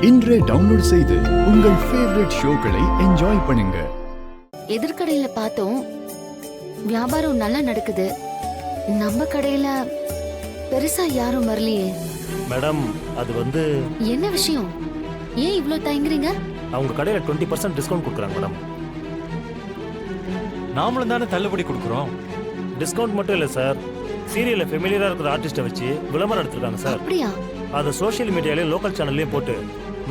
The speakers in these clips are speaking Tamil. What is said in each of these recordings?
இன்றே டவுன்லோட் செய்து உங்கள் ஃபேவரட் ஷோக்களை என்ஜாய் பண்ணுங்க. எதிர்கடையில பார்த்தோம், வியாபாரம் நல்லா நடக்குது. நம்ம கடையில பெருசா யாரும் வரலையே. மேடம், அது என்ன விஷயம்? ஏன் இவ்ளோ தயங்குறீங்க? அவங்க கடையில 20% டிஸ்கவுண்ட் கொடுக்குறாங்க மேடம். நாமளும் தானே தள்ளுபடி கொடுக்குறோம். டிஸ்கவுண்ட் மட்டும் இல்லை சார், சீரியல்ல ஃபெமிலியரா இருக்கிற ஆர்டிஸ்ட்டை வச்சு விளம்பரம் எடுத்திருக்காங்க சார். அப்படியா? அதை சோஷியல் மீடியாலையும் லோக்கல் சேனல்லையும் போட்டு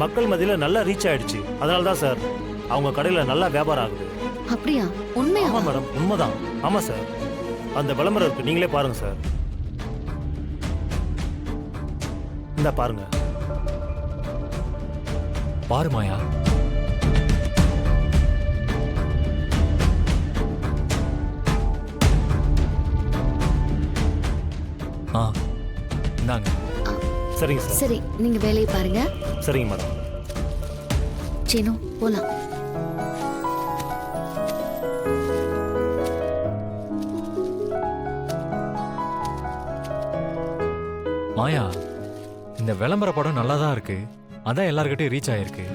மக்கள் மத்தியில் நல்லா ரீச் ஆயிடுச்சு. அதனால தான் சார் அவங்க கடையில் நல்லா வியாபாரம் ஆகுது. அப்படியா? உண்மையா? ஆமாம் மேடம், உண்மைதான். ஆமாம் சார், அந்த விளம்பரம் இருக்கு, நீங்களே பாருங்க சார். இந்த பாருங்க. பாரு மாயா. இந்தாங்க. சரிங்க சார். சரி, நீங்க வேலையை பாருங்க. சரிங்க மேடம். சீனு, போலாம். மாயா, இந்த விளம்பர படம் நல்லா தான் இருக்கு. அதான் எல்லார்கிட்டயும் ரீச் ஆயிருக்கு.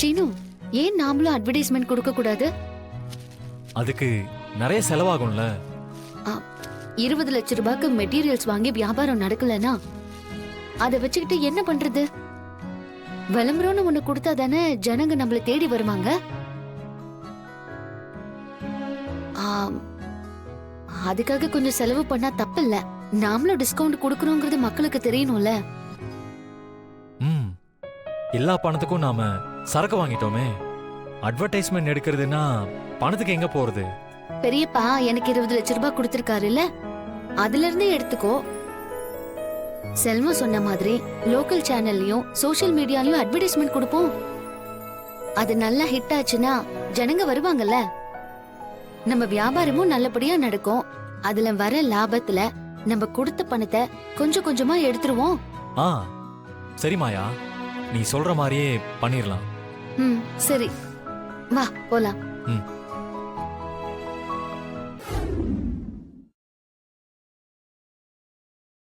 சீனு, ஏன் நாமளும் அட்வர்டைஸ்மெண்ட் கொடுக்க கூடாது? அதுக்கு நிறைய செலவாகும்ல. 20 லட்சம் ரூபாய்க்கு மெட்டீரியல்ஸ் வாங்கி வியாபாரம் நடக்கலனா அதை வச்சுக்கிட்டு என்ன பண்றது? விளம்பரம்னு ஒண்ணு கொடுத்தா தானே ஜனங்க நம்மள தேடி வருவாங்க. அதுக்காக கொஞ்சம் செலவு பண்ணா தப்பில்ல. நாமளும் டிஸ்கவுண்ட் கொடுக்கறோங்கிறது மக்களுக்கு தெரியணும்ல. எல்லா பணத்துக்கும் நாம சரக்கு வாங்கிட்டோமே. அட்வர்டைஸ்மெண்ட் எடுக்கிறதுனா பணத்துக்கு எங்க போறது? பெரியப்பா எனக்கு 20 லட்சம் ரூபாய் கொடுத்திருக்காருல்ல, அதுல இருந்தே எடுத்துக்கோ. செல்வம் சொன்ன மாதிரி லோக்கல் சேனல்லையும் சோஷியல் மீடியாலயும் அட்வர்டைஸ்மெண்ட் கொடுப்போம். அது நல்லா ஹிட் ஆச்சுன்னா ஜனங்க வருவாங்கல்ல. நம்ம வியாபாரமும் நல்லபடியா நடக்கும். அதுல வர லாபத்துல நம்ம கொடுத்த பணத்தை கொஞ்சம் கொஞ்சமா எடுத்துருவோம். சரி மாயா, நீ சொல்ற மாதிரியே பண்ணிரலாம். சரி, வா போலாம்.